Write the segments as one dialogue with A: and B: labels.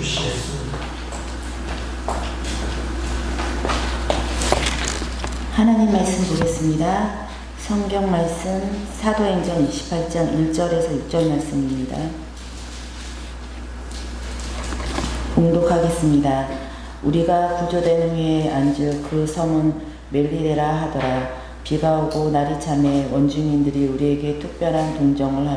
A: 주시겠습니다.
B: 하나님 말씀 보겠습니다. 성경 말씀 사도행전 28장 1절에서 6절 말씀입니다. 봉독하겠습니다. 우리가 구조된 위에 앉을 그 성은 멜리데라 하더라. 비가 오고 날이 차매 원주민들이 우리에게 특별한 동정을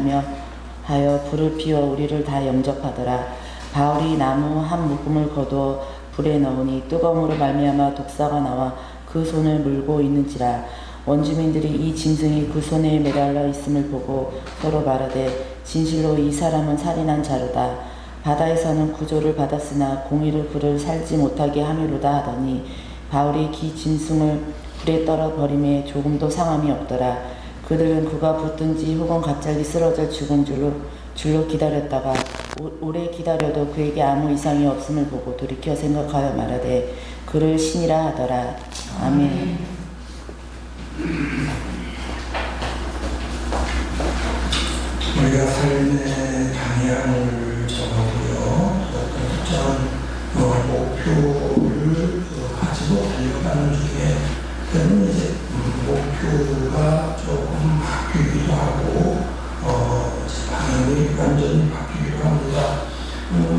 B: 하여 불을 피워 우리를 다 영접하더라. 바울이 나무 한 묶음을 거두어 불에 넣으니 뜨거움으로 말미암아 독사가 나와 그 손을 물고 있는지라. 원주민들이 이 짐승이 그 손에 매달려 있음을 보고 서로 말하되 진실로 이 사람은 살인한 자로다. 바다에서는 구조를 받았으나 공의를 그를 살지 못하게 함이로다 하더니 바울이 기 짐승을 불에 떨어 버림에 조금도 상함이 없더라. 그들은 그가 붙든지 혹은 갑자기 쓰러져 죽은 줄로 기다렸다가 오래 기다려도 그에게 아무 이상이 없음을 보고 돌이켜 생각하여 말하되 그를 신이라 하더라. 아멘.
A: 우리가 삶의 방향을 정하고요. 어떤 특정한 목표를 가지고 달려가는 중에 때는 이제 목표가 조금 바뀌기도 하고 방향이 완전히 바뀌기도 합니다.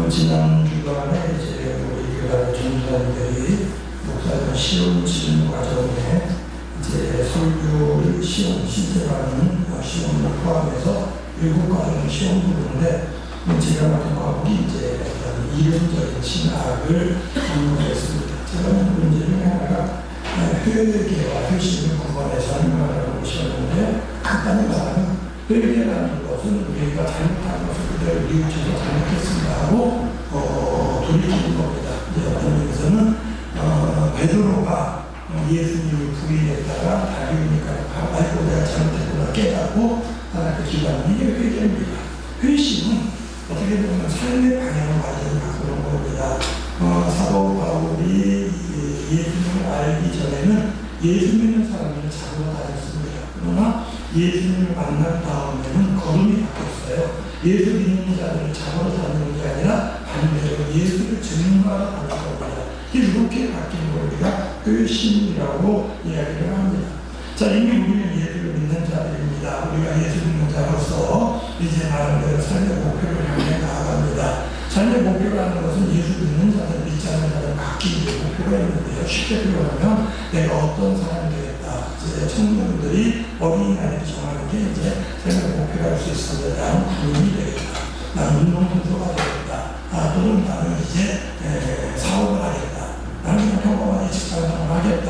A: 지난 주간에 이제 우리 교회 전도사님들이 목사님 시험 치는 과정에 이제 설교를 시험 신세라는 시험을 포함해서 7과정의 시험 부르는데 제가 맡은 과목이 이제 어떤 이론적인 신학을 공부했습니다. 제가 문제 중에 하나가 회개와 회심을 구분해서 설명하라는 것이었는데 간단히 말하면 회개라는 것은 우리가 잘못한 것을 그대로 뉘우쳐서 잘못했습니다 하고 돌이키는 겁니다. 이제 어떤 의미에서는 베드로가 예수님을 부인했다가 다리우니까 아이고 내가 잘못했구나 깨닫고 하나님께 기도하는 이게 회개입니다. 회심은 어떻게 보면 삶의 방향을 완전히 바꾸는 겁니다. 사도 바울이 예수님을 알기 전에는 예수 믿는 사람들을 잡으러 다녔습니다. 그러나 예수님을 만난 다음에는 걸음이 바뀌었어요. 예수 믿는 자들을 잡으러 다니는 게 아니라 반대로 예수를 증거하러 다니는 겁니다. 이렇게 바뀐 걸 우리가 회심이라고 이야기를 합니다. 자, 이미 우리는 예수를 믿는 자들입니다. 우리가 예수 믿는 자로서 이제 나름대로 삶의 목표를 향해 나아갑니다. 삶의 목표라는 것은 예수 믿는 자들, 믿지 않는 자들 각기 목표가 있는데요. 쉽게 표현하면 내가 어떤 사람이 되겠다. 이제 청년들이 어린이날에 정하는 게 이제 삶의 목표가 될 수 있습니다. 나는 군인이 되겠다. 나는 운동선수가 되겠다. 또는 나는 이제 사업을 하겠다. 나는 그냥 평범하게 직장생활을 하겠다.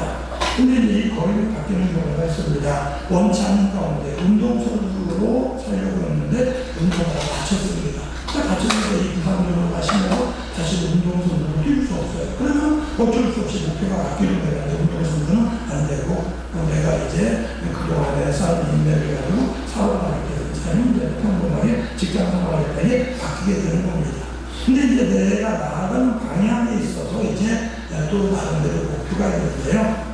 A: 근데 이 거리를 바뀌는 경우가 있습니다. 원치 않는 가운데 운동선수로 살려고 했는데 운동하다 다쳤습니다. 다쳤는데 이 부상으로 가시면 다시 운동선수로 뛸 수 없어요. 그러면 어쩔 수 없이 목표가 바뀌는 거예요. 운동선수는 안 되고 내가 이제 그동안에 쌓은 인맥을 가지고 사업을 하게 되는 평범하게 직장생활을 하게 바뀌게 되는 겁니다. 근데 이제 내가 나아가는 방향에 있어서 이제 또 나름대로 목표가 있는데요.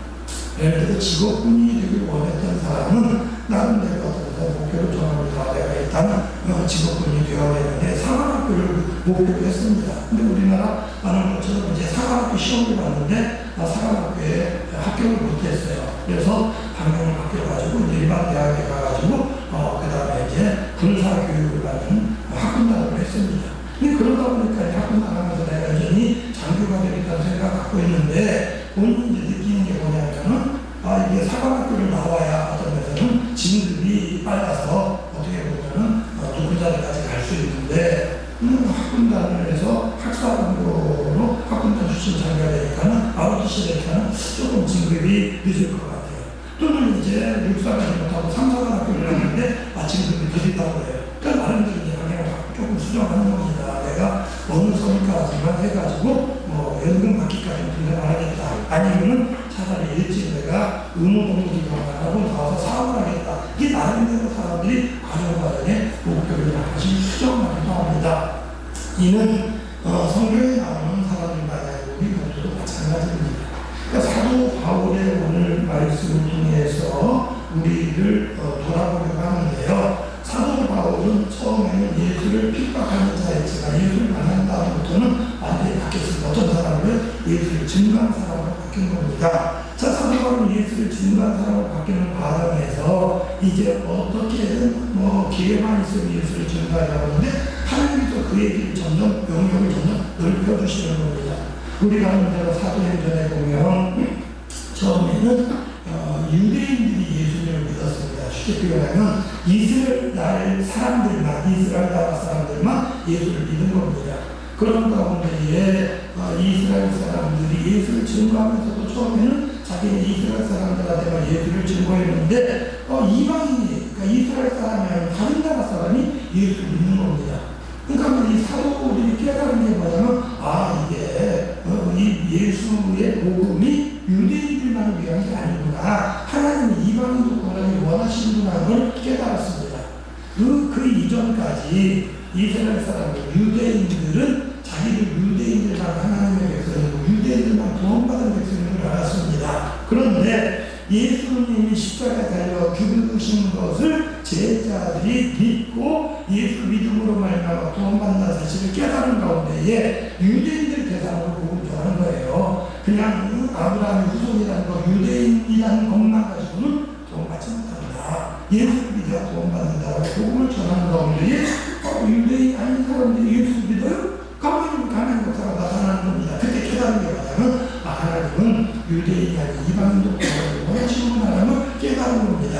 A: 예를 들어 직업군이 되길 원했던 사람은 나름대로 어떤 목표를 정합니다. 내가 일단 직업군이 되어야 되는데 사관학교를 목표로 했습니다. 근데 우리나라 아는 것처럼 이제 사관학교 시험을 봤는데 사관학교에 합격을 못했어요. 그래서 방향을 바뀌어가지고 일반 대학에 가가지고 그 다음에 이제 군사교육을 받는 학군단을 했습니다. 근데 그러다 보니까 학군단 하면서 내가 여전히 장교가 되겠다는 생각을 갖고 있는데 본인이 이제 느끼는 게 뭐냐면은 이게 사관학교를 나와야 어떤 데서는 진급이 빨라서 어떻게 보면은 도급자들까지 갈 수 있는데 학군단을 해서 학사관으로 학군단 출신 장교가 되니까는 ROTC 되니까는 조금 진급이 늦을 것 같아요. 또는 이제 육사관이 못하고 삼사관학교를 갔는데 진급이 늦었다고 해요. 그러니까 나름대로 이제 방향을 조금 수정하는 겁니다. 내가 어느 선까지만 해가지고 연금 받기까지 분석을 하겠다. 아니면은 차라리 일찍 내가 의무공무기관을 하고 나와서 사업을 하겠다. 이게 나름대로 사람들이 과정에 목표를 하나씩 수정하기도 합니다. 이는 성경에 나오는 사람들마다의 우리 모두도 마찬가지입니다. 그러니까 사도 바울의 오늘 말씀을 통해서 우리를 돌아보려고 하는데요. 사도 바울은 처음에 처음에는 예수를 핍박하는 자였지만 예수를 만난 다음부터는 완전히 바뀌었습니다. 어떤 사람은 예수를 증거한 사람으로 바뀐 겁니다. 자, 사도 바울은 예수를 증거한 사람으로 바뀌는 과정에서 이제 어떻게든 기회만 있으면 예수를 증거하려고 하는데 하나님께서 그 얘기를 점점 영역을 점점 넓혀주시는 겁니다. 우리가 아는 대로 사도행전에 보면 처음에는 유대인들이 예수님을 믿었습니다. 쉽게 표현하면 이스라엘 사람들만, 이스라엘 나라 사람들만 예수를 믿은 겁니다. 그런 가운데에 이스라엘 사람들이 예수를 증거하면서도 처음에는 자기는 이스라엘 사람들한테만 예수를 증거했는데 이방인이, 그러니까 이스라엘 사람이 아니라 다른 나라 사람이 예수를 믿는 겁니다. 그러니까 이 사도들이 깨달은 게 뭐냐면 이게 이 예수의 복음이 유대인들만을 위한 게 아니구나. 하나님은 이방인도 구원하기 원하시는구나 걸 깨달았습니다. 그 이전까지 이스라엘 사람들, 유대인들은 자기들 유대인들만 하나님의 백성이고 유대인들만 구원받은 백성인 줄 알았습니다. 그런데 예수님이 십자가에 달려 죽으신 것을 제자들이 믿고 예수 믿음으로 말미암아 구원받는 사실을 깨달은 가운데에 유대인들 대상으로 복음을 전하는 거예요. 그냥 아브라함의 후손이라는 거, 유대인이라는 것만 가지고는 구원받지 못한다. 예수를 믿어야 구원받는다고 복음을 전하는 가운데에 유대인 아닌 사람들이 예수를 믿어요? 가만히 역사가 나타나는 겁니다. 그때 깨달은 게 뭐냐면 하나님은 유대인이 아닌 이방인도 구원을 원하시는구나라는 깨달은 겁니다.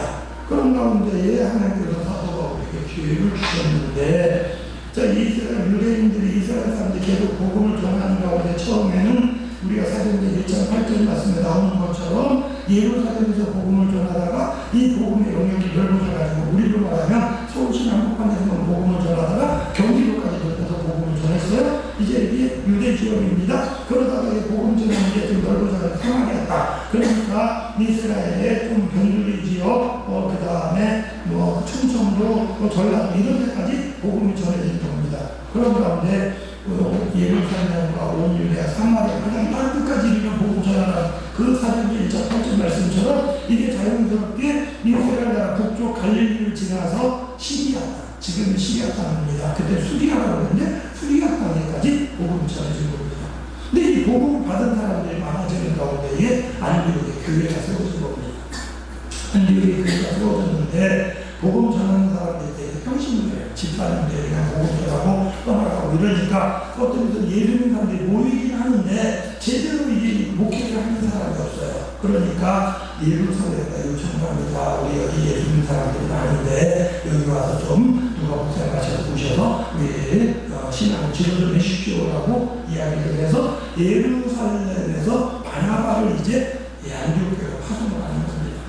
A: 그런 가운데에 하나님께서 사도가 우리에게 기회를 주셨는데 이스라엘 유대인들이 이스라엘 사람들이 계속 복음을 전하는 가운데 처음에는 우리가 사도행전 1장 8절 말씀에 나오는 것처럼 예루살렘에서 복음을 전하다가 이 복음의 영역이 넓어져가지고 우리로 말하면 서울시 남북한에서 복음을 전하다가 경기도까지 넓혀서 복음을 전했어요. 이제 이게 유대 지역입니다. 그러다가 이 복음 전하는 게 좀 넓어져서 상황이 왔다. 그러니까 이스라엘의 좀 변두리 지역, 그 다음에 충청도, 전라도 이런 데까지 복음이 전해진 겁니다. 그런 가운데 예루살렘과 온 유대와 사마리아 그냥 땅 끝까지 이르는 복음 전하는 그 사도행전 1장 8절 말씀처럼 이게 자연스럽게 이스라엘 나라 북쪽 갈릴리를 지나서 시리아 땅, 지금은 시리아 땅입니다. 그때 수리아라고 했는데 수리아 땅에까지 복음이 전해진 겁니다. 근데 이 복음을 받은 사람들이 많아지는 가운데에 안디옥에 교회가 세워진 겁니다. 안디옥에 교회가 세워졌는데 복음 전하는 사람들에 대해서 평신을 해요. 집사님들이 그냥 복음 전하고 떠나가고 이러니까 어떤 데서 예수님 사람들이 모이긴 하는데 제대로 이제 목회를 하는 사람이 없어요. 그러니까 예루살렘에 요청합니다. 우리 여기 예수님 사람들이 많은데 여기 와서 좀 누가 목사님하셔서 보셔서 우리 신앙을 지도 좀 해주십시오라고 이야기를 해서 예루살렘에서 바나바를 이제 안디옥교회로 파송을 하는 겁니다.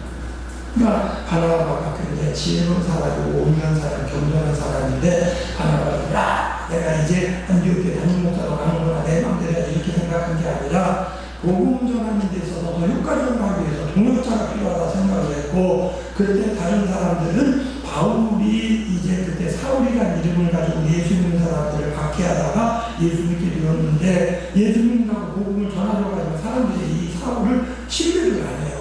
A: 그러니까 바나바가 굉장히 지혜로운 사람이고 온유한 사람, 겸손한 사람인데 바나바가 내가 이제 안디옥교회 담임 목사로 가는구나 내 마음대로 이렇게 생각한 게 아니라 복음 전하는 데 있어서 더 효과적으로 하기 위해서 동역자가 필요하다 생각을 했고 그때 다른 사람들은 바울이 이제 그때 사울이라는 이름을 가지고 예수 믿는 사람들을 박해하다가 예수 믿게 되었는데 예수 믿는다고 복음을 전하려고 하지만 사람들이 이 사울을 신뢰를 안 해요.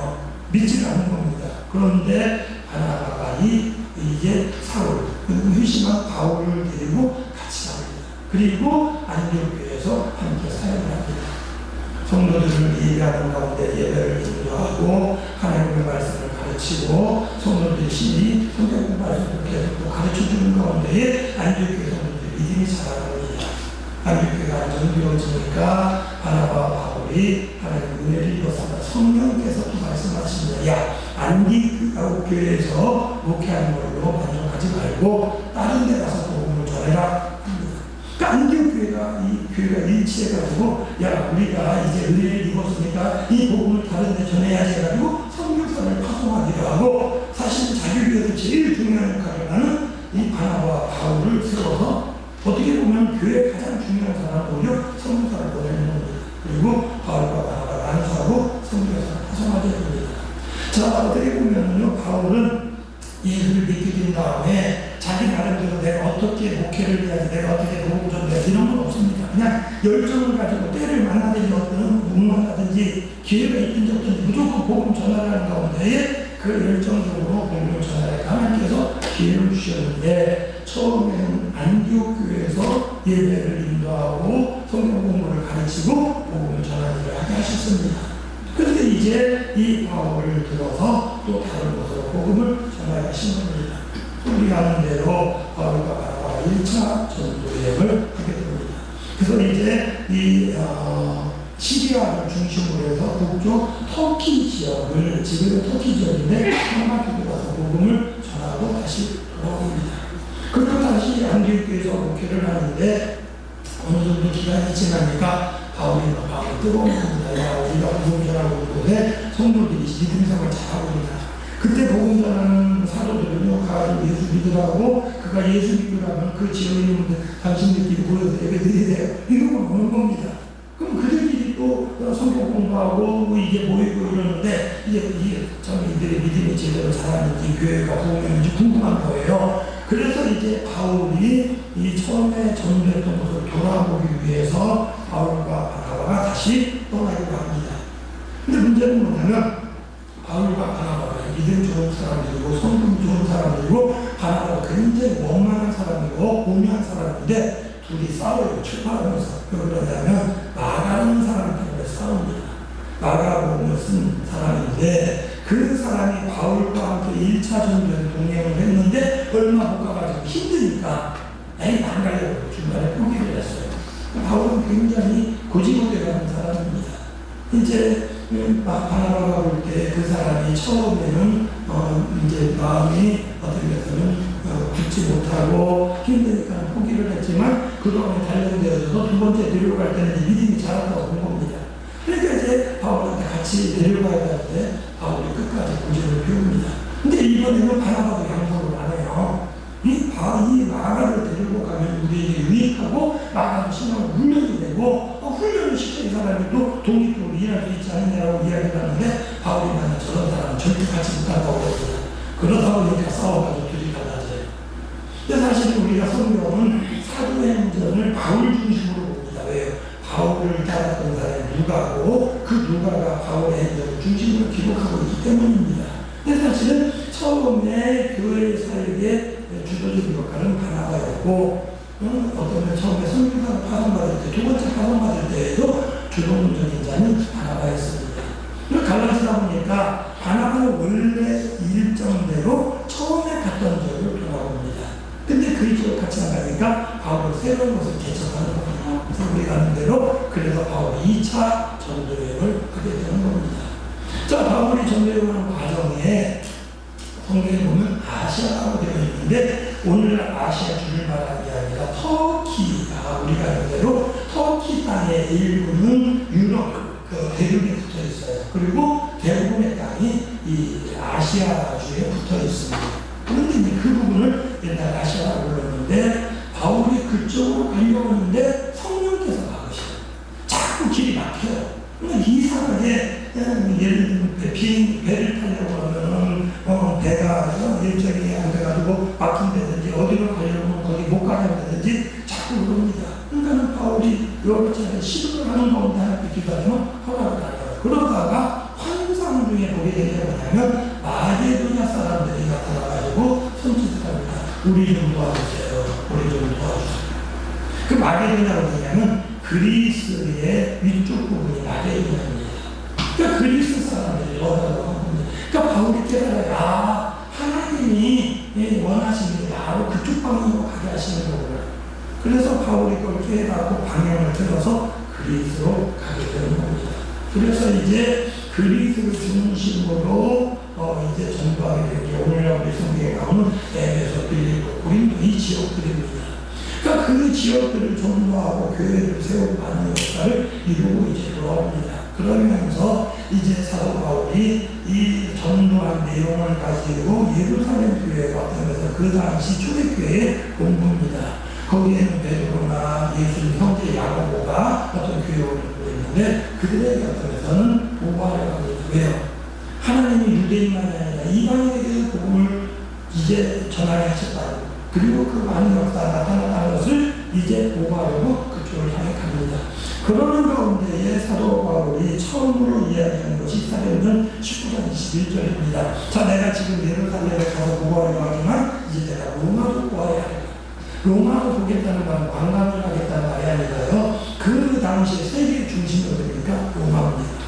A: 믿지 않는 겁니다. 그런데 바나바가 이제 사울, 회심한 바울을 데리고 같이 갑니다. 그리고 안디옥교회에서 함께 사역을 합니다. 성도들을 예배하는 가운데 예배를 인도하고 하나님의 말씀을 가르치고 성도들이 신이 성경 말씀을 계속 가르쳐주는 가운데에 안디옥교회 성도들이 믿음이 자라는 겁니다. 안디옥교회가 완전히 이루어지니까 바나바와 바울이 하나님의 은혜를 입어서 성령께서 또 말씀하시는 야 안디옥교회에서 목회하는 걸로 만족하지 말고 다른 데 가서 복음을 전해라. 안디옥교회가 이 교회가 일치해가지고 야 우리가 이제 은혜를 입었으니까 이 복음을 다른 데 전해야지 해가지고 선교사를 파송하기도 하고 사실 자기 교회에서 제일 중요한 역할을 하는 이 바나바와 바울을 세워서 어떻게 보면 교회의 가장 중요한 사람은 오히려 선교사를 보내는 겁니다. 그리고 바울과 바나바가 안수하고 선교사를 파송하게 됩니다. 자 어떻게 보면요 바울은 예수를 믿게 된 다음에 자기 나름대로 내가 어떻게 목회를 해야지 내가 어떻게 복음 전해야지 이런 건 없습니다. 그냥 열정을 가지고 때를 만나든지 어떤 목만나든지 기회가 있든지 없든지 무조건 복음 전하라는 가운데에 그 열정적으로 복음을 전하니까 하나님께서 기회를 주셨는데 처음에는 안디옥 교회에서 예배를 인도하고 성경 공부를 가르치고 복음을 전하는 일을 하게 하셨습니다. 그런데 이제 이 바울을 들어서 또 다른 곳으로 복음을 전하게 하신 겁니다. 우리가 아는 대로 바울과 바나바가 1차 전도여행을 하게 됩니다. 그래서 이제 이 시리아를 중심으로 해서 북쪽 터키 지역을, 지금은 터키 지역인데 한 바퀴 돌아서 복음을 전하고 다시 돌아옵니다. 그리고 다시 안디옥교에서 목회를 하는데 어느 정도 기간이 지나니까 바울이 뜨거운 겁니다. 야, 우리가 복음 전하고 있는 곳에 성도들이 믿음 생활 잘하고 있다. 그때 복음 전하는 사도들은요, 가가지고 예수 믿으라고, 그가 예수 믿고 나면 그 지역에 있는 분들 당신들끼리 모여서 예배 드리야 돼요. 이러고 오는 겁니다. 그럼 그들끼리 또 성경 공부하고 이게 모이고 이러는데 이게 이들의 믿음이 제대로 자라는지 교회가 보험했는지 궁금한 거예요. 그래서 이제 바울이 이 처음에 전도했던 곳을 돌아보기 위해서 바울과 바나바가 다시 떠나기로 합니다. 근데 문제는 뭐냐면 바울과 바나바가 믿음 좋은 사람들이고 성품 좋은 사람들이고 바나바가 굉장히 원만한 사람이고 온유한 사람인데 둘이 싸워요. 출발하면서. 그러냐면 마가라는 사람 때문에 싸웁니다. 마가복음을 쓴 사람인데 그 사람이 바울과 함께 1차 전도에 동행을 했는데 얼마 못 가가지고 힘드니까 에이 안 가려고 중간에 포기를 했어요. 바울은 굉장히 고지고대하는 사람입니다. 이제 바나바가 볼 때 그 사람이 처음에는 이제 마음이 어떻게 해서는 굳지 못하고 힘드니까 포기를 했지만 그동안에 단련되어져서 두 번째 데려갈 때는 믿음이 자랐다고 본 겁니다. 그러니까 이제 바울한테 같이 데려가야 되는데 바울이 끝까지 고집을 피웁니다. 근데 이번에는 바나바도 양보를 안 해요. 이 마가를 데리고 가면 우리에게 유익하고 마가도 신앙을 훈련이 되고 훈련을 시켜 이 사람이 또 독립적으로 일할 수 있지 않느냐고 이야기를 하는데 바울이 나는 저런 사람은 절대 같이 못한다고 그랬어요. 그러다 보니까 싸워가지고 둘이 갈라져요. 근데 사실 우리가 성경은 사도행전을 바울 중심으로 봅니다. 왜요? 바울을 따랐던 사람이 누가고 그 누가가 바울의 행전을 중심으로 기록하고 있기 때문입니다. 근데 사실은 처음에 교회 사역에 주도적인 역할은 바나바였고 어떤 처음에 성경사로 파송받을 때, 두 번째 파송받을 때에도 주동적인 자는 바나바였습니다. 갈라지다 보니까 바나바는 원래 일정대로 처음에 갔던 지역으로 돌아옵니다. 근데 그 지역 같이 안 가니까 바울은 새로운 곳을 개척하는 겁니다. 그래서 우리가 아는 대로 그래서 바울이 2차 전도여행을 하게 되는 겁니다. 자, 바울이 전도여행하는 과정에 성경에 보면 아시아라고 되어 있는데 오늘 아시아 줄을 말하는 게 아니라 터키가 우리가 아는 대로 터키 땅의 일부는 유럽 대륙에 붙어 있어요. 그리고 대부분의 땅이 이 아시아주에 붙어 있습니다. 그런데 이제 그 부분을 옛날 아시아라고 불렀는데 바울이 그쪽으로 가려고 하는데 성령께서 막으셔요. 자꾸 길이 막혀요. 그러니까 이상하게 예를 들면 배를 타려고 하면 배가 일정이 안 돼가지고 막힌다든지 어디로 가려면 거기 못 가려든지 자꾸 그럽니다. 그러니까 바울이 여러 차례 시도를 하는 가운데 하나님께 기도하면 허락을 안 해요. 그러다가 환상 중에 보게 되는 게 뭐냐면 마게도냐 사람들이 나타나가지고 손짓을 합니다. 우리 좀 도와주세요. 우리 좀 도와주세요. 그 마게도냐가 뭐냐면 그리스의 위쪽 부분이 마게도냐입니다. 그러니까 그리스 사람들이 원하는 겁니다. 그러니까 바울이 깨달아요. 하나님이 원하시는 게 바로 그쪽 방향으로 가게 하시는 거구나. 그래서 바울이 그걸 깨닫고 방향을 틀어서 그리스로 가게 되는 겁니다. 그래서 이제 그리스를 중심으로 이제 전도하게 된 게 오늘날 우리 성경에 나오는 에베소, 빌립보, 고린도 이 지역들입니다. 그러니까 그 지역들을 전도하고 교회를 세우고 하는 역사를 이루고 이제 돌아옵니다. 그러면서 이제 사도 바울이 이 전도한 내용을 가지고 예루살렘 교회에 왔다면서 그 당시 초대교회에 온 겁니다. 거기에는 베드로나 예수님 형제 야고보가 어떤 교회를 있는데 그들에게 어떤 면에서는 보고하려고 합니다. 왜요? 하나님이 유대인만이 아니라 이방인에게 복음을 이제 전하게 하셨다고. 그리고 그 많은 역사가 나타났다는 것을 이제 보고하려고 그쪽을 향해 갑니다. 그러는 가운데에 사도 바울이 처음으로 이야기하는 것이 사도행전 19장 21절입니다. 자, 내가 지금 예루살렘에 가서 구하려고 하지만 이제 내가 로마도 구하여야 한다. 로마로 보겠다는 말은 관광을 하겠다는 말이 아니라요. 그 당시에 세계 중심이 어디입니까? 로마입니다.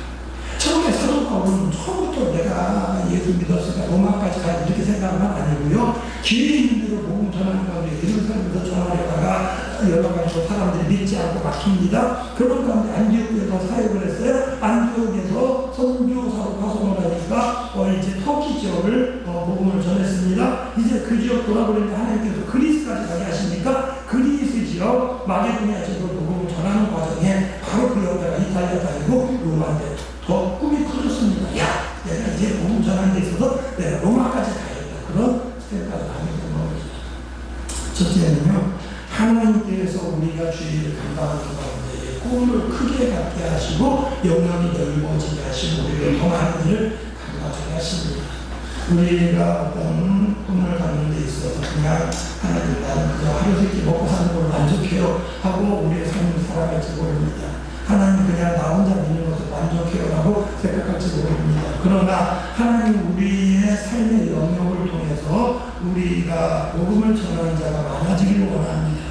A: 처음에 사도 바울은 처음부터 내가 예수 믿었으니까 로마까지 가야 이렇게 생각한 건 아니고요. 기회 있는 대로 복음 전하는 가운데 예루살렘에서 전하려다가 여러 가지로 사람들이 믿지 않고 막힙니다. 그런 가운데 안디옥에서 사역을 했어요. 안디옥에서 선교사로 파송을 하니까 이제 터키 지역을 복음을 전했습니다. 이제 그 지역 돌아보니까 하나님께서 그리스까지 가게 하시니까 그리스 지역 마게도니아 지역을 복음을 전하는 과정에 바로 그 옆에가 이탈리아 다니고 로마인데 더 꿈이 커졌습니다. 야, 내가 이제 복음 전하는 데 있어서 내가 로마까지 가야겠다. 그런 생각을 하게 된 겁니다. 첫째는요, 하나님께서 우리가 주의를 감당하는 가운데 꿈을 크게 갖게 하시고 영향이 넓어지게 하시고 우리를 더 많은 일을 감당하게 하십니다. 우리가 어떤 꿈을 갖는 데 있어서 그냥 하나님 나는 그저 하루 세끼 먹고 사는 걸로 만족해요 하고 우리의 삶을 살아갈지 모릅니다. 하나님 그냥 나 혼자 믿는 것을 만족해요라고 생각할지 모릅니다. 그러나 하나님 우리의 삶의 영역을 통해서 우리가 복음을 전하는 자가 많아지기를 원합니다.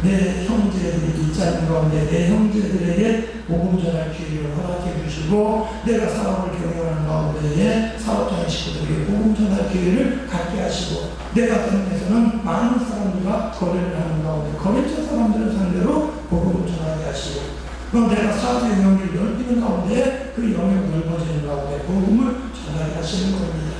A: 내 형제들이 있지 않는 가운데 내 형제들에게 복음 전할 기회를 허락해 주시고 내가 사업을 경영하는 가운데에 사업장 식구들에게 복음 전할 기회를 갖게 하시고 내 같은 데서는 많은 사람들과 거래를 하는 가운데 거래처 사람들을 상대로 복음을 전하게 하시고 그럼 내가 사업의 영역을 넓히는 가운데 그 영역 넓어지는 가운데 복음을 전하게 하시는 겁니다.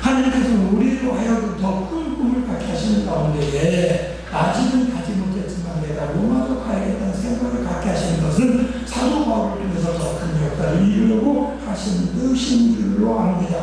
A: 하나님께서 우리로 하여금 더 큰 꿈을 갖게 하시는 가운데에 아직은 가지 못했지만 내가 로마로 가야겠다는 생각을 갖게 하시는 것은 사도 바울을 통해서 더 큰 역사를 이루려고 하신 뜻인 줄로 압니다.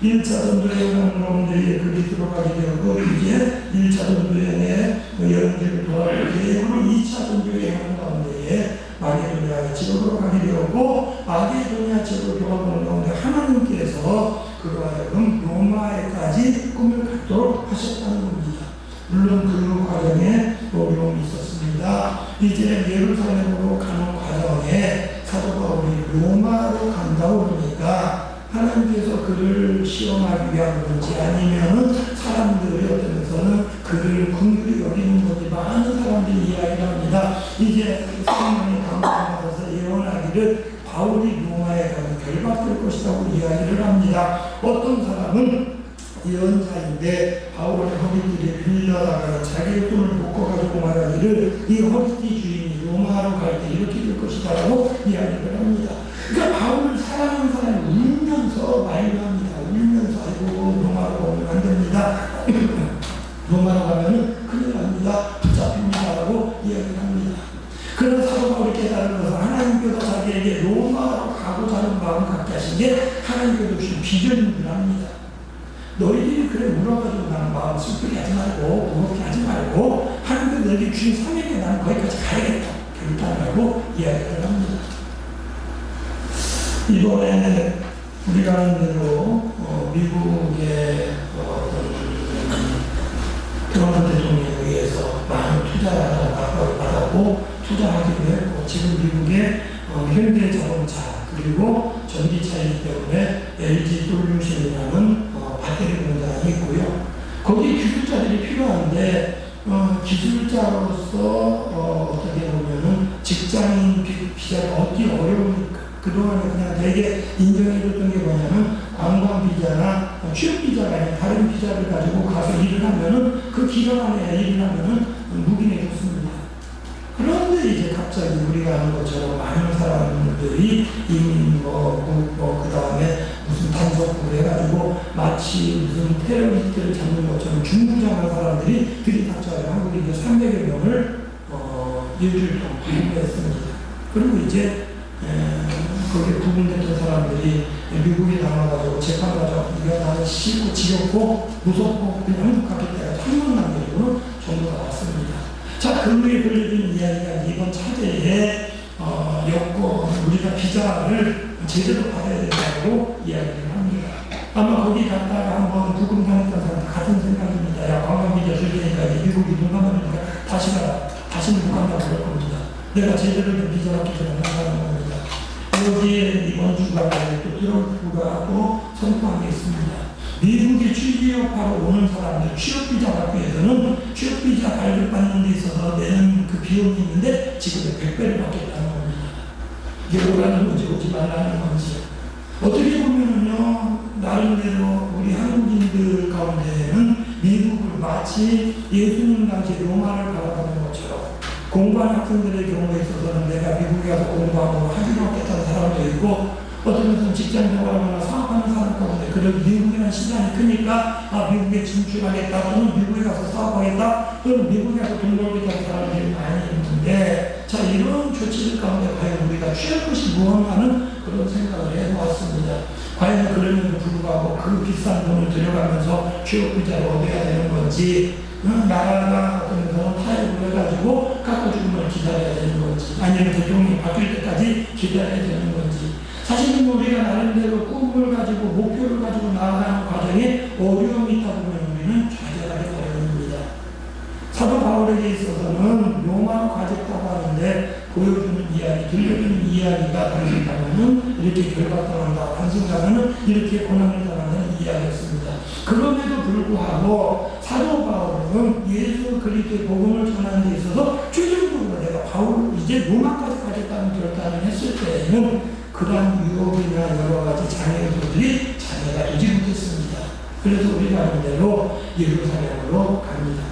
A: 1차 전도여행 가운데 그리스로 가게 되었고 이제 1차 전도여행의 여행지를 도와주기 계획으로 2차 전도여행 가운데에 마게도니아 지역으로 가게 되었고 마게도니아 지역으로 돌아오는 가운데 하나님께서 그로 하여금 로마에까지 꿈을 갖도록 하셨다는 겁니다. 물론 그 과정에 어려움이 있었습니다. 이제 예루살렘으로 가는 과정에 사도 바울이 로마로 간다고 그러니까 하나님께서 그를 시험하기 위한 건지 아니면은 사람들이 어떤 데서는 그를 긍휼히 여기는 건지 많은 사람들이 이야기를 합니다. 이제 성령이 감동받아서 예언하기를 바울이 로마에 가면 결박될 것이라고 이야기를 합니다. 어떤 사람은 예언자인데 바울의 허리띠를 빌려다가 자기의 손을 묶어가지고 말하기를 이 허리띠 주인이 로마로 갈 때 이렇게 될 것이다라고 이야기를 합니다. 그러니까 바울을 사랑하는 사람이 울면서 말도 합니다. 울면서 아이고 로마로 오면 안 됩니다. 로마로 가면은 큰일 납니다. 붙잡힙니다라고 이야기를 합니다. 그런 사도 바울이 깨달은 것은 하나님께서 자기에게 로마로 가고자 하는 마음을 갖게 하신 게 하나님께서 주신 비전인 줄 압니다. 너희들이 그래 물어가지고 나는 마음 슬프게 하지 말고 무겁게 하지 말고 하나님께서 너희들이 주신 사명에 나는 거기까지 가야겠다 결단하고 이야기를 합니다. 이번에 우리가 아는 대로 미국의 트럼프 대통령에 의해서 많은 투자를 받았고 투자하기도 했고 지금 미국의 현대자동차 그리고 전기차이기 때문에 LG 솔루션이라는 배터리 공장이 있고요. 거기 기술자들이 필요한데 기술자로서 어떻게 보면은 직장인 비자가 얻기 어려우니까 그동안에 그냥 되게 인정해줬던 게 뭐냐면 관광 비자나 취업 비자가 아닌 다른 비자를 가지고 가서 일을 하면은 그 기간 안에 일을 하면은 묵인해 줬습니다. 그런데 이제 갑자기 우리가 아는 것처럼 많은 사람들이 이민 그 다음에 무슨 단속을 해가지고 마치 무슨 테러리스트를 잡는 것처럼 중부장한 사람들이 들이닥쳐서 한국에 이제 300여 명을 일주일 동안 구금했습니다. 그리고 이제 거기에 구금됐던 사람들이 미국에 남아가지고 재판하자고 이거 나는 싫고 지겹고 무섭고 그냥 한국 갔겠다 한국 남겨주고 정부가 왔습니다. 자, 그 위에 걸려진 이야기가 이번 차제에 여권 우리가 비자를 제대로 받아야 된다고 이야기를 합니다. 아마 거기 갔다가 한번 구금당했던 사람 같은 생각입니다. 야, 관광비자 줄 테니까 미국이 눈 감아주니까 다시 가라. 다시는 못 간다고 그럴 겁니다. 내가 제대로 된 비자 받기 전에 한다는 겁니다. 여기에 이번 주간에 또 들어보라고 선포한 게 있습니다. 미국에 취업하러 오는 사람들, 취업비자 받기 위해서는 취업비자 발급받는 데 있어서 내는 그 비용이 있는데 지금의 100배를 받겠다는 겁니다. 이게 오라는 건지 오지 말라는 건지. 어떻게 보면은요, 나름대로 우리 한국인들 가운데는 미국을 마치 예수님 당시 로마를 바라보는 것처럼 공부하는 학생들의 경우에 있어서는 내가 미국에 가서 공부하고 학위를 얻겠다는 사람도 있고 어떤 것은 직장 생활하거나 사업하는 사람 가운데 그래도 미국이라는 시장이 크니까 미국에 진출하겠다 또는 미국에 가서 사업하겠다 또는 미국에 가서 돈 벌겠다는 사람들이 많이 있는데 자 이런 조치들 가운데 과연 우리가 취할 것이 무엇하는 그런 생각을 해보았습니다. 과연 그럼에도 불구하고 그 비싼 돈을 들여가면서 취업비자를 얻어야 되는 건지 나라가 어떤 그런 타협을 해가지고 깎아주는 기다려야 되는 건지 아니면 대통령이 바뀔 때까지 기다려야 되는 건지 사실은 우리가 나름대로 꿈을 가지고 목표를 가지고 나아가는 과정에 어려움이 있다 보면 우리는 좌절하게 어려웁니다. 사도 바울에게 있어서는 로마로 가졌다고 하는데 보여주는 이야기, 들려주는 이야기가 다르다면 이렇게 결박당한다, 반성하면 이렇게 고난을 당한다는 이야기였습니다. 그럼에도 불구하고 사도 바울은 예수 그리스도의 복음을 전하는 데 있어서 최종적으로 내가 바울 이제 로마까지 가겠다는 결단을 했을 때에는 그러한 유혹이나 여러 가지 장애들이 장애가 되지 못했습니다. 그래서 우리가 아는 대로 예루살렘으로 갑니다.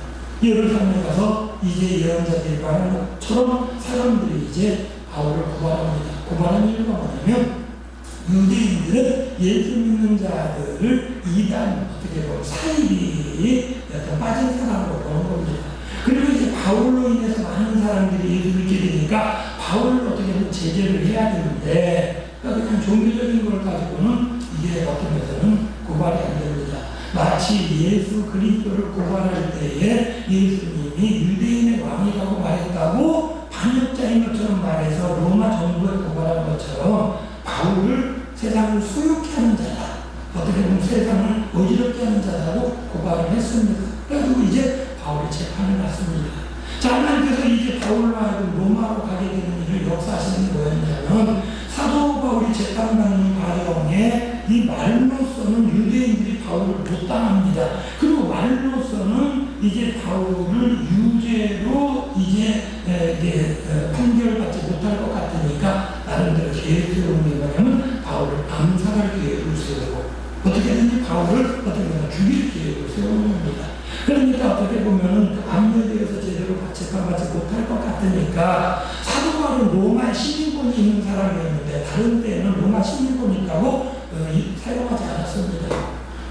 A: 예루살렘에 가서 이제 예언자들이 말하는 것처럼 사람들이 이제 바울을 고발합니다. 고발한 이유가 뭐냐면 유대인들은 예수 믿는 자들을 이단 어떻게 보면 사이비 어떤 빠진 사람으로 보는 겁니다. 그리고 이제 바울로 인해서 많은 사람들이 예수를 믿게 되니까 바울을 어떻게 보면 제재를 해야 되는데 그러니까 그냥 종교적인 걸 가지고는 이게 어떤 면에서는 고발이 안 됩니다. 마치 예수 그리스도를 고발할 때에 예수님이 유대인의 왕이라고 말했다고 반역자인 것처럼 말해서 로마 정부에 고발한 것처럼 바울을 세상을 소유케 하는 자다. 어떻게 보면 세상을 어지럽게 하는 자라고 고발을 했습니다. 그래가지고 이제 바울이 재판을 받습니다. 자, 하나님께서 이제 바울로 하여금 로마로 가게 되는 일을 역사하시는 게 뭐였냐면 사도 바울이 재판받는 과정에 이 말로서는 유대인들이 바울을 못 당합니다. 그리고 말로서는 이제 바울을 유죄로 이제 판결받지 못할 것 같으니까 나름대로 계획 세우는 게 뭐냐면 바울을 암살할 계획을 세우고 어떻게든지 바울을 어떻게 보면 죽일 계획을 세우는 겁니다. 그러니까 어떻게 보면 암에 대해서 제대로 재판받지 못할 것 같으니까 사도 바울은 로마 시민권이 있는 사람이었는데 다른 때는 로마 시민권이 있다고 사용하지 않았습니다.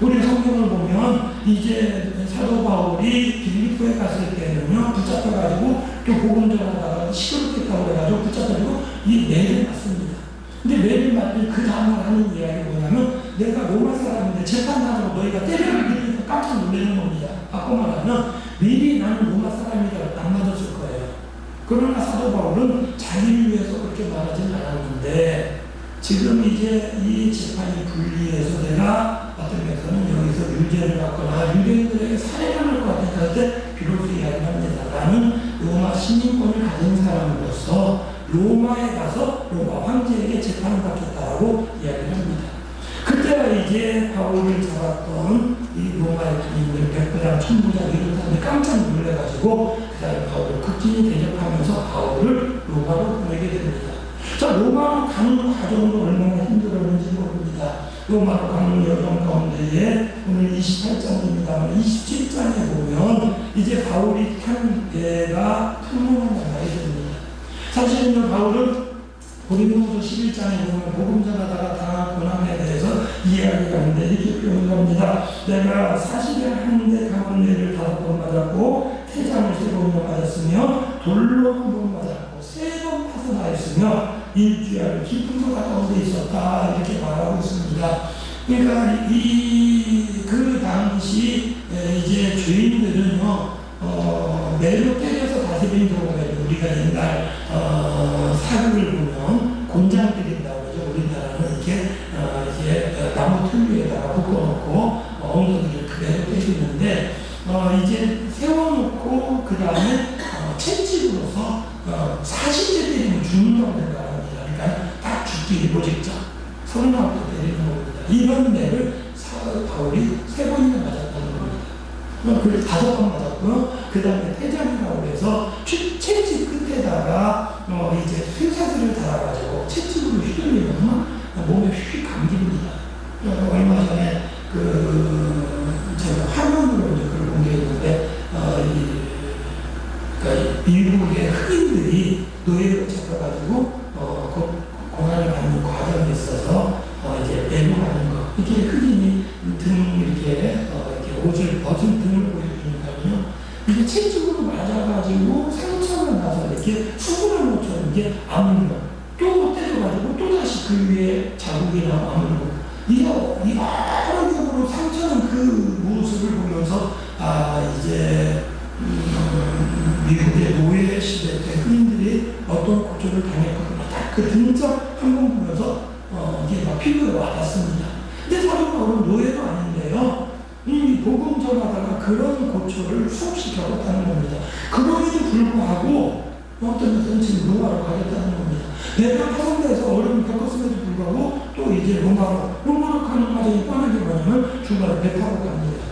A: 우리 성경을 보면 이제 사도 바울이 빌립보에 갔을 때는요 붙잡혀가지고 또 복음 전하다가 시끄럽겠다고 해가지고 붙잡혀가지고 이 매를 맞습니다. 근데 매를 맞는 그 다음날 하는 이야기가 뭐냐면 내가 로마 사람인데 재판단으로 너희가 때려를 깜짝 놀라는 겁니다. 바꿔 말하면 미리 나는 로마 사람이라고 안 맞았을 거예요. 그러나 사도 바울은 자기를 위해서 그렇게 말하진 않았는데 지금 이제 이 재판이 불리해서 내가 어떤 면에서는 여기서 유죄를 받거나 유대인들에게 살해를 할 것 같으니까 그때 비로소 이야기를 합니다. 나는 로마 시민권을 가진 사람으로서 로마에 가서 로마 황제에게 재판을 받겠다라고 이야기를 합니다. 그때가 이제 바울을 잡았던 이 로마의 군인들 100부장, 1000부장 이런 사람들이 깜짝 놀래가지고 그 다음에 바울을 극진히 대적하면서 바울을 로마로 보내게 됩니다. 자, 로마로 가는 과정도 얼마나 힘들었는지 모릅니다. 로마로 가는 여정 가운데에 오늘 28장입니다. 27장에 보면 이제 바울이 탄 배가 풍랑을 만나게 됩니다. 사실은 바울은 고린도후서 11장에 보면 복음 전하다가 당한 고난에 대해서 이야기가 있는데 이렇게 표현을 합니다. 내가 40일 하는데 가문내를 5번 맞았고 태장을 3번 맞았으며 돌로 1번 맞았고 3번 파손하였으며 일주일 깊은 것 가까운 데 있었다 이렇게 말하고 있습니다. 그러니까 그 당시 이제 죄인들은요 매로 때려서 다스린 경우가 있고 우리가 옛날 사극을 보면 곤장 때린다고 그러죠. 우리나라는 이렇게 나무 틀 위에다가 묶어놓고 엉덩이를 그대로 때리는데 이제 세워놓고 그 다음에 채찍으로서 40대 때리면 죽는다고 생각합니다. 그러니까 딱 죽기 모직자 서른아홉 대 때리는 겁니다. 이런 매를 바울이 3번이나 맞았다는 겁니다. 그걸 5번 맞았고요. 그 다음에 태장이라고 해서 채찍 끝에다가 이제 쇠사슬을 달아가지고 채찍으로 휘둘리면 몸에 휙 감깁니다. 얼마 전에 제가 화면으로 이제 그걸 공개했는데 그러니까 미국의 흑인들이 노예로 잡혀가지고 고난을 받는 과정에 있어서 이제 애무하는 거. 이렇게 흑인이 이렇게 옷을 벗은 등을 보여주니까요. 이게 채찍으로 맞아가지고 상처가 나서 이렇게 수술한 것처럼 이게 아물고 또 때려가지고 또 다시 그 위에 자국이 나고 아물고 이런식으로 상처는 그 모습을 보면서 이제 미국의 노예 시대 때 흑인들이 어떤 고초를 당했거든요. 딱 그 등짝 한 번 보면서 이게 막 피부에 와닿습니다. 근데 사도 바울은 노예도 아닌데요. 이 복음 전하다가 그런 고초를 수업시켰다는 겁니다. 그럼에도 불구하고 어떤 것은 지금 로마로 가겠다는 겁니다. 내가 파송돼서 어려움을 겪었음에도 불구하고 또 이제 로마로 가는 과정이 뻔하게 뭐냐면 중간에 배 타고 갑니다.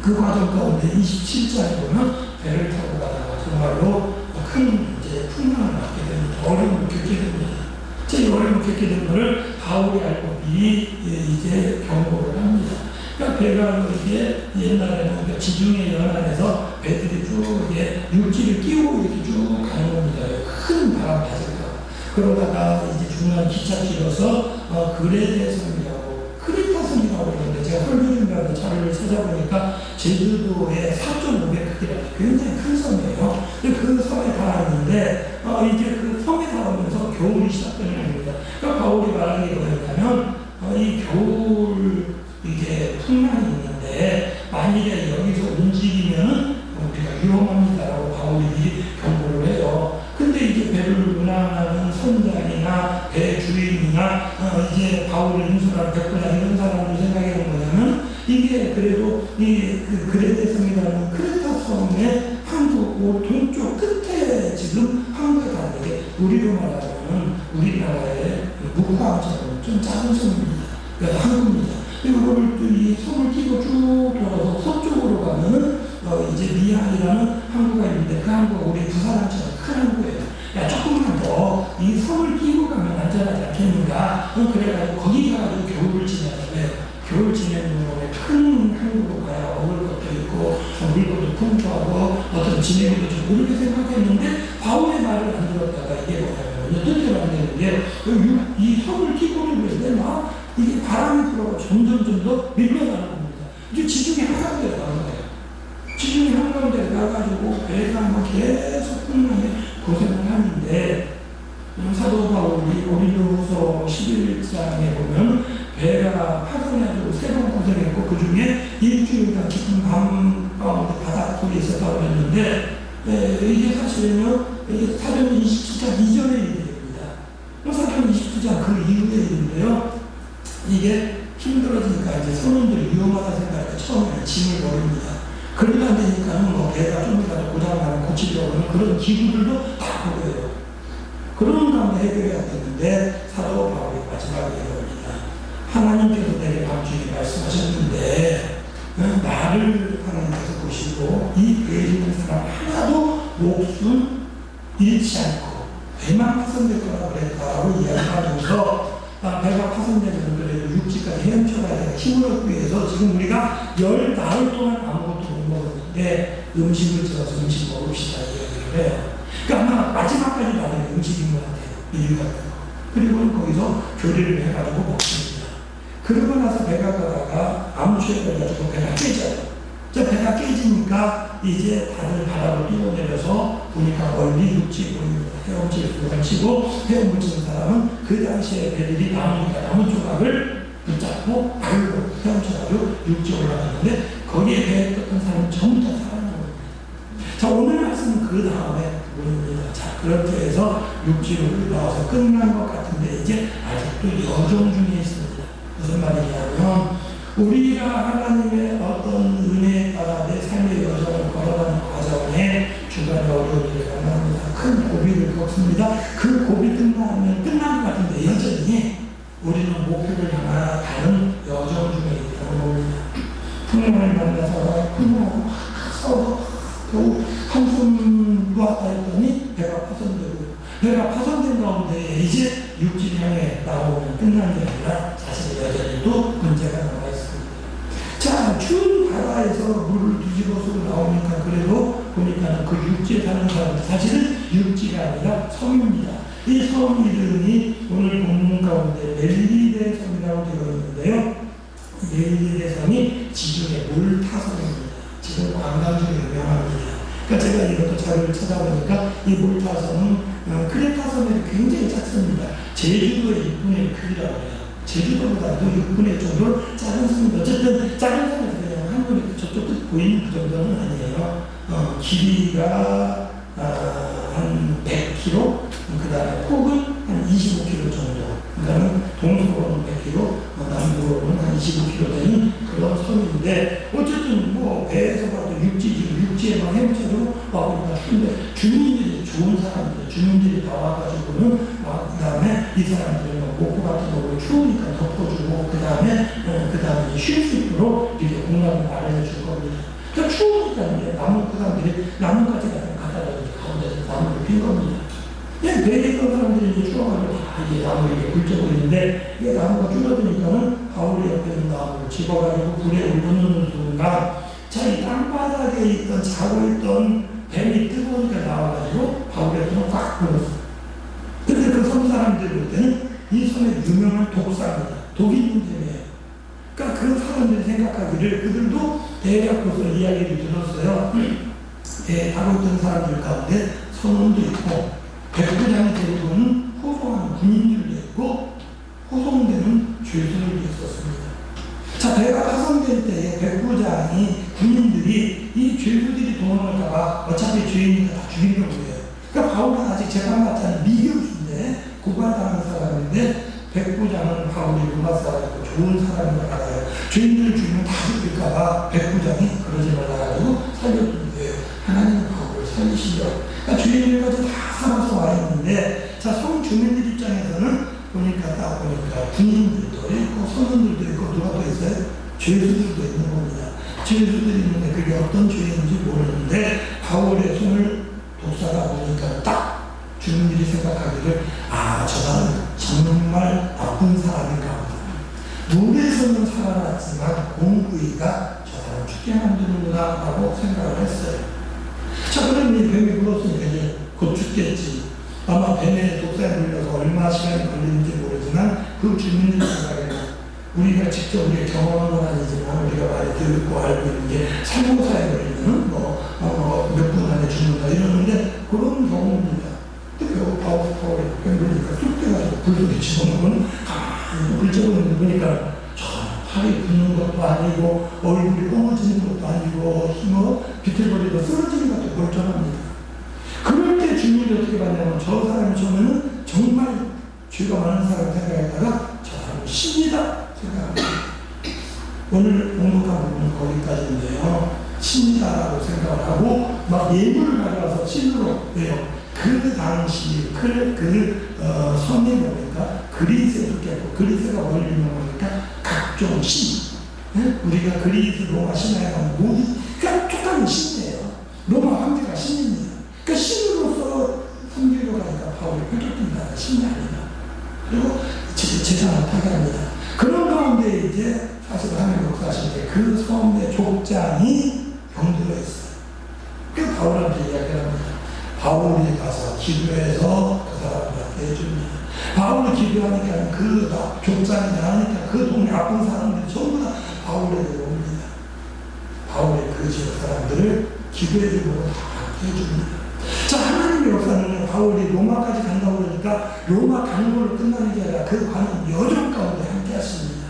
A: 그 과정 가운데 27장에 보면 배를 타고 가다가 정말로 큰 이제 풍랑을 맞게 됩니다. 어려움을 겪게 됩니다. 제 어려움을 겪게 된 것을 바울이 알고 이제 경고를 합니다. 그러니까 배가 이게 옛날에는 그러니까 지중해 연안에서 배들이 쭉 이게 육지를 끼우고 이렇게 쭉 가는 겁니다. 큰 바람 받을까. 그러다가 이제 중간 기찻길에서 그레데섬이라고 크리타섬이라고 그러는데 제가 설교중간에 자료를 찾아보니까 제주도의 4.500크기라는 굉장히 큰 섬이에요. 그 섬에 닿았는데 이제 그 섬에 닿으면서 겨울이 시작되는 겁니다. 그러니까 바울이 말하는 게 뭐였냐면 이 겨울 이게 풍랑이 있는데 만일에 여기서 움직이면 우리가 위험합니다라고 바울이 미리 경고를 해요. 근데 이제 배를 운항하는 선장이나 배 주인이나 이제 바울을 인수하는 백부나 이런 사람들 생각해 본 거냐면 이게 그래도 그 그레데섬이라는 크레타 섬의 한국 동쪽 끝에 지금 한국에 닿는 게 우리로 말하면 우리나라의 묵화함처럼 좀 작은 섬입니다. 그러니까 한국입니다. 그리고 이 섬을 끼고 쭉 돌아서 서쪽으로 가면은 이제 미항이라는 항구가 있는데 그 항구가 우리 부산항처럼 큰 항구예요. 야 조금만 더 이 섬을 끼고 가면 안전하지 않겠는가? 그래가지고 거기 가가지고 겨울을 지내는데 겨울 지내는 거에 큰 항구로 가야 먹을 것도 있고 물건도 풍부하고 어떤 지내기도 좀 그렇게 생각했는데 바울의 말을 안 들었다가 이게 뭐냐면 뜻대로 안 되는데 이 섬을 끼고는 그런데 막 이게 바람이 불어가 점점 더 밀려나는 겁니다. 이제 지중해 한가운데로 가는 거예요. 지중해 한가운데로 가가지고 배가 막 계속 풍랑에 고생을 하는데 사도 바울이 고린도후서 11장에 보면 배가 파손해가지고 3번 고생했고 그 중에 일주일간 깊은 밤 가운데 바닷속에 있었다고 했는데 이게 사실은요 사도행 27장 이전의 일입니다. 사도행 27장 그 이후의 일인데요. 이게 힘들어지니까 이제 선원들이 위험하다 생각하니까 처음에는 짐을 버립니다. 그러다 안 되니까는 뭐 배가 좀 이라도 고장나면 고치려고 하는 그런 기구들도 다 보여요. 그런 가운데 해결이 안 됐는데 사도 바울이 마지막에 이럽니다. 하나님께서 내게 밤중에 말씀하셨는데 나를 하나님께서 보시고 이 배에 있는 사람 하나도 목숨 잃지 않고 배만 파손될 거라고 그랬다라고 이야기하면서 배가 파손되면 그래도 육지까지 헤엄쳐가야 되는 힘을 얻기 위해서 지금 우리가 10나흘 동안 아무것도 못 먹었는데 음식을 찍어서 음식 먹읍시다 이야기를 해요. 그러니까 아마 마지막까지 나는 음식인 것 같아요. 밀 같은 거. 그리고는 거기서 교리를 해가지고 먹습니다. 그러고 나서 배가 가다가 암초에 걸려가지고 배가 깨져요. 배가 깨지니까 이제 다들 바다로 뛰어내려서 보니까 멀리 육지 보입니다. 헤엄치고 치고 헤엄치는 사람은 그 당시에 배들이 나무 조각을 붙잡고 발로 헤엄쳐가지고 육지에 올라갔는데 거기에 배에 떴던 사람은 전부 다 살아난 겁니다. 자, 오늘 말씀은 그 다음에 부분입니다. 자, 그렇게 해서 육지로 올라와서 끝난 것 같은데 이제 아직도 여정 중에 있습니다. 무슨 말이냐면 우리가 하나님의 어떤 은혜에 따라 내 삶의 여정을 걸어가는 과정에 중간에 어려운 일을 만납니다. 큰 고비를 겪습니다. 그 고비 끝나면 끝난 것 같은데 여전히 우리는 목표를 향하는 여정 중에 있다는 겁니다. 풍랑을 만나서 풍랑하고 싸워서 겨우 한숨 놓았다 했더니 배가 파손되고, 배가 파손된 가운데 이제 육지를 향해 나오면 끝난 게 아니라 사실 여전히 또 문제가 남아 있습니다. 자, 추운 바다에서 물을 뒤집어서 나오니까 그래도 보니까 그 육지에 사는 사람들, 사실은 육지가 아니라 섬입니다. 이 섬 이름이 오늘 본문 가운데 멜리데 섬이라고 되어 있는데요. 멜리데 섬이 지중해 물타섬입니다. 지금 관광지로 유명합니다. 그러니까 제가 이것도 자료를 찾아보니까 이 물타섬은 크레타섬에도 굉장히 작습니다. 제주도의 6분의 크기라고 해요. 제주도보다도 6분의 정도 작은 섬입니다. 어쨌든 작은 섬에서 그냥 한국에 저쪽 끝 보이는 그 정도는 아니에요. 길이가 한 100km, 그 다음에 폭은 한 25km 정도. 그러니까 동서로는 100km, 남부로는 한 25km 되는 그런 섬인데, 어쨌든 뭐 배에서 봐도 육지에만 해무처럼 와보니까 근데 주민들이 좋은 사람들, 주민들이 다 와가지고는 그 다음에 이 사람들은 목포 같은 거로 추우니까 덮어주고, 그 다음에 쉴 수 있도록 이렇게 공간을 마련해 줄 겁니다. 그러니까 추우니까 이제 그 사람들이 나무까지 갖다 놔서 가운데서 나무를 핀 겁니다. 배에 있던 사람들이 이제 추워가지고 다 이제 나무를 이렇게 굴적고 있는데, 이게 나무가 줄어드니까는 바울이 옆에 있는 나무를 집어가지고 불에 올려놓는 순간, 자, 이 땅바닥에 있던 자고 있던 뱀이 뜨거우니까 나와가지고 바울의 손을 꽉 불었어. 근데 그 섬 사람들 볼 때는 이 섬의 유명한 독사입니다. 독이 있는 뱀이에요. 그러니까 그 사람들이 생각하기를, 그들도 대략적으로 이야기를 들었어요. 타고 있던 사람들 가운데 선원도 있고, 백부장이 대부분은 호송하는 군인들도 있고, 호송되는 죄수들도 있었습니다. 자, 배가 파손될 때에 백부장이 군인들이 이 죄수들이 도망갈까봐 어차피 죄인이니까 다 죽이려고 해요. 그러니까 바울은 아직 재판받지 않은 미교수인데, 고발당한 사람인데, 백부장은 바울이 로마 사람이고 좋은 사람인 걸 알아요. 죄인들을 죽이면 다 죽일까봐 백부장이 그러지 말라가지고 살려준 거예요. 하나님은 바울을 살리시려고. 그러니까 죄인들까지 다 살아서 와 있는데, 자, 성 주민들 입장에서는 딱 보니까 군인들도 있고 선원들도 있고 누가 또 있어요? 죄수들도 있는 겁니다. 죄수들이 있는데 그게 어떤 죄인지 모르는데, 바울의 손을 독사가 보니까 딱 주민들이 생각하기를, 아, 저 사람은 정말 나쁜 사람인가 보다. 물에서는 살아났지만 공구이가 저 사람 죽게 만드는구나 라고 생각을 했어요. 자, 그럼 이 뱀이 물었으니까 이제 곧 죽겠지. 아마 뱀의 독사에 물려서 얼마 시간이 걸리는지 모르지만, 그 주민들 생각에는 우리가 직접 우리가 경험한 건 아니지만 우리가 많이 듣고 알고 있는 게 살모사에 걸리면 몇 분 안에 죽는다 이러는데, 그런 경우입니다. 근데 바울이 물리니까 뚝 떼가지고 불속에 집어넣으면 가만히 불적으로 있는 거 보니까 팔이 붓는 것도 아니고 얼굴이 검어지는 것도 아니고 비틀거리고 쓰러지는 것도 멀쩡합니다. 그럴 때 주민이 어떻게 봤냐면, 저 사람이 처음에는 정말 죄가 많은 사람 생각했다가 저 사람은 신이다 생각합니다. 오늘 공독한 부분은 거기까지인데요. 신이다라고 생각을 하고 막 예물을 가져와서 신으로 해요. 그 당시 섬에 보니까 그리스에도 있고, 그리스가 뭘 유명하니까 각종 신, 우리가 그리스 로마 신화에 가면 모든 똑같은 신이에요. 로마 황제가 신입니다. 그러니까 신으로서 섬기러 가니까 바울이 뺏겼습니다. 신이 아니다. 그리고 재산을 파괴합니다. 그런 가운데 이제 사실 하나님 역사하실 때 그 섬의 족장이 병들어 있어요. 그 바울한테 이야기를 합니다. 바울이 가서 기도해서 그 사람들한테 해줍니다. 바울이 기도하니까 그 족장이 나으니까 그 동네 아픈 사람들이 전부 다 바울에게 옵니다. 바울의 그 지역 사람들을 기도해주고 다 해줍니다. 자, 하나님의 역사는 바울이 로마까지 간다고 그러니까 로마 가는 걸로 끝나는 게 아니라 그 가는 여정 가운데 함께 하십니다.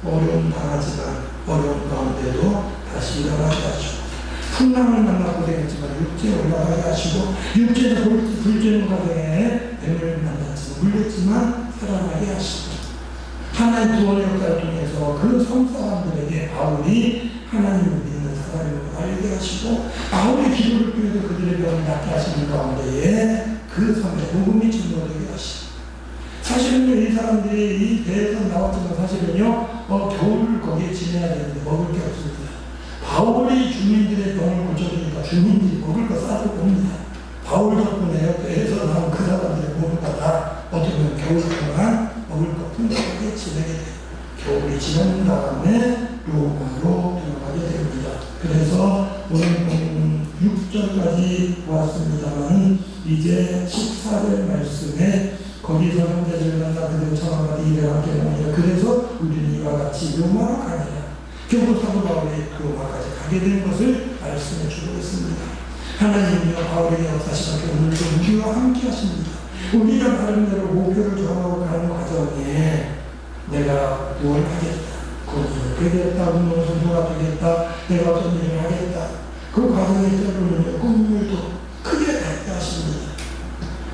A: 어려움 당하지만 어려움 가운데도 다시 일어나게 하시고, 풍랑을 만나 고생했지만 육지에 올라가게 하시고, 육지에서 불지는 과정에 뱀을 만났지만 물렸지만 살아나게 하시고, 하나님 구원의 역사를 통해서 그 섬 사람들에게 바울이 하나님을 믿는 사람임을 알게 하시고, 바울의 기도를 통해서 그들의 병을 낫게 하시는 가운데에 그 섬에 복음이 증거되게 하시고, 사실은요, 이 사람들이 이 배에서 나왔지만 사실은요, 겨울을 거기에 지내야 되는데 먹을 게 없습니다. 바울이 주민들의 병을 고쳐주니까 주민들이 먹을 거 싸서 옵니다. 바울 덕분에 배에서 나온 그 사람들의 먹을 거 다 어떻게 보면 겨울 동안 먹을 거 풍족하게 지내게 돼요. 겨울이 지난 다음에 로마로 들어가게 됩니다. 그래서 오늘 6절까지 보았습니다만 이제 14절 말씀에 거기서 형제들을 만나 그대로 청하가 일에 함께 옵니다. 그래서 우리는 이와 같이 로마로 가니라. 결국 사도 바울이 로마까지 가게 된 것을 말씀해 주고 있습니다. 하나님은요, 바울에게 역사시켰기 오늘도 우리와 함께 하십니다. 우리가 나름대로 목표를 정하고 가는 과정에 내가 뭘 하겠다, 군인이 되겠다, 운동 선수가 되겠다, 내가 어떤 일을 하겠다, 그 과정에 때로는 꿈을 더 크게 갖게 하십니다.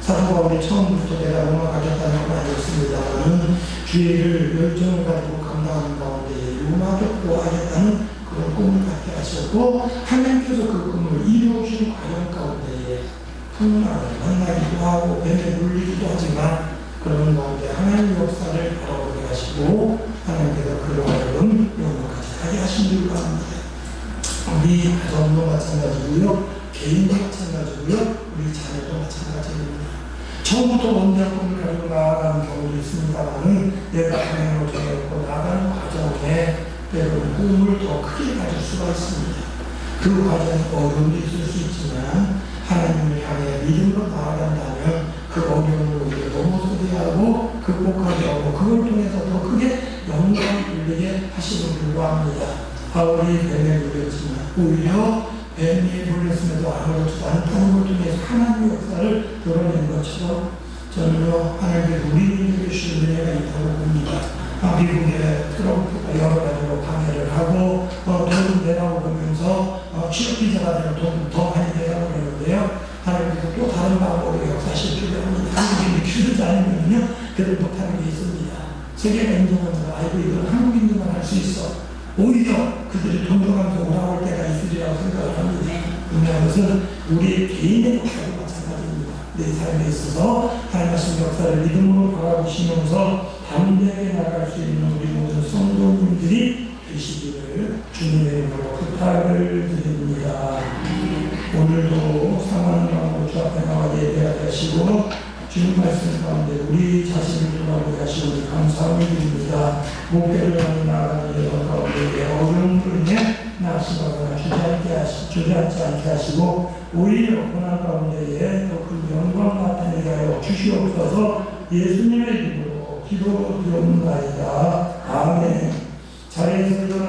A: 사도 바울이 처음부터 내가 로마 가겠다는 건 아니었습니다만 주의 일을 열정을 가지고 감당하는 가운데 로마도 하겠다는 그런 꿈을 갖게 하셨고, 하나님께서 그 꿈을 이루어주신 과정 가운데에 풍랑을 만나기도 하고 뱀에 물리기도 하지만 그런 가운데 하나님의 역사를 바라보게 하시고 하나님께서 그 로마를 로마까지 가게 하신 줄 압니다. 우리 가정도 마찬가지고요, 개인도 마찬가지고요, 우리 자녀도 마찬가지입니다. 처음부터 원대한 꿈을 가지고 나아가는 경우도 있습니다만 내가 방향을 정해놓고 나아가는 과정에 때로는 꿈을 더 크게 가질 수가 있습니다. 그 과정에 어려움도 있을 수 있지만 하나님을 향해 믿음으로 나아간다면 그 어려움을 우리가 넘어서게 하고 극복하게 하고 그걸 통해서 더 크게 영광을 돌리게 하시는 불구합니다. 바울이 뱀에 물렸지만 오히려 뱀이 물렸음에도 아무렇지도 않다는 걸 통해서 하나님의 역사를 드러낸 것처럼 저는요, 하나님의 우리에게 주신 은혜가 있다고 봅니다. 미국의 트럼프가 여러 가지로 방해를 하고 돈을 내라고 보면서 취업비자가 되면 돈 더 많이 내라고 그러는데요, 하나님께서 또 다른 방법으로 역사시키려 합니다. 한국인이 기술지 않으면요, 그들 못하는 게 있습니다. 세계가 인정합니다. 아이고, 이건 한국인들만 할 수 있어. 오히려 그들이 돈 줘가면서 오라올 때가 있으리라고 생각을 합니다. 분명한 것은 우리 개인의 역사도 마찬가지입니다. 내 삶에 있어서 하나님의 역사를 믿음으로 바라보시면서 담대하게 나갈 수 있는 우리 모든 성도님들이 되시기를 주님의 이름으로 부탁을 드립니다. 오늘도 상황을 마음으로 주 앞에 나와 예배하게 하시고 주님 말씀 가운데 우리 자신을 돌아보게 하시오니 감사함을 드립니다. 목표를 향해 나아가는 여러 가운데 어려움으로 인해 낙심하거나 주저앉지 않게 하시고 오히려 고난 가운데에 더 큰 영광 나타내게 하여 주시옵소서. 예수님의 이름으로 기도드렸나이다. 아멘. 자리에서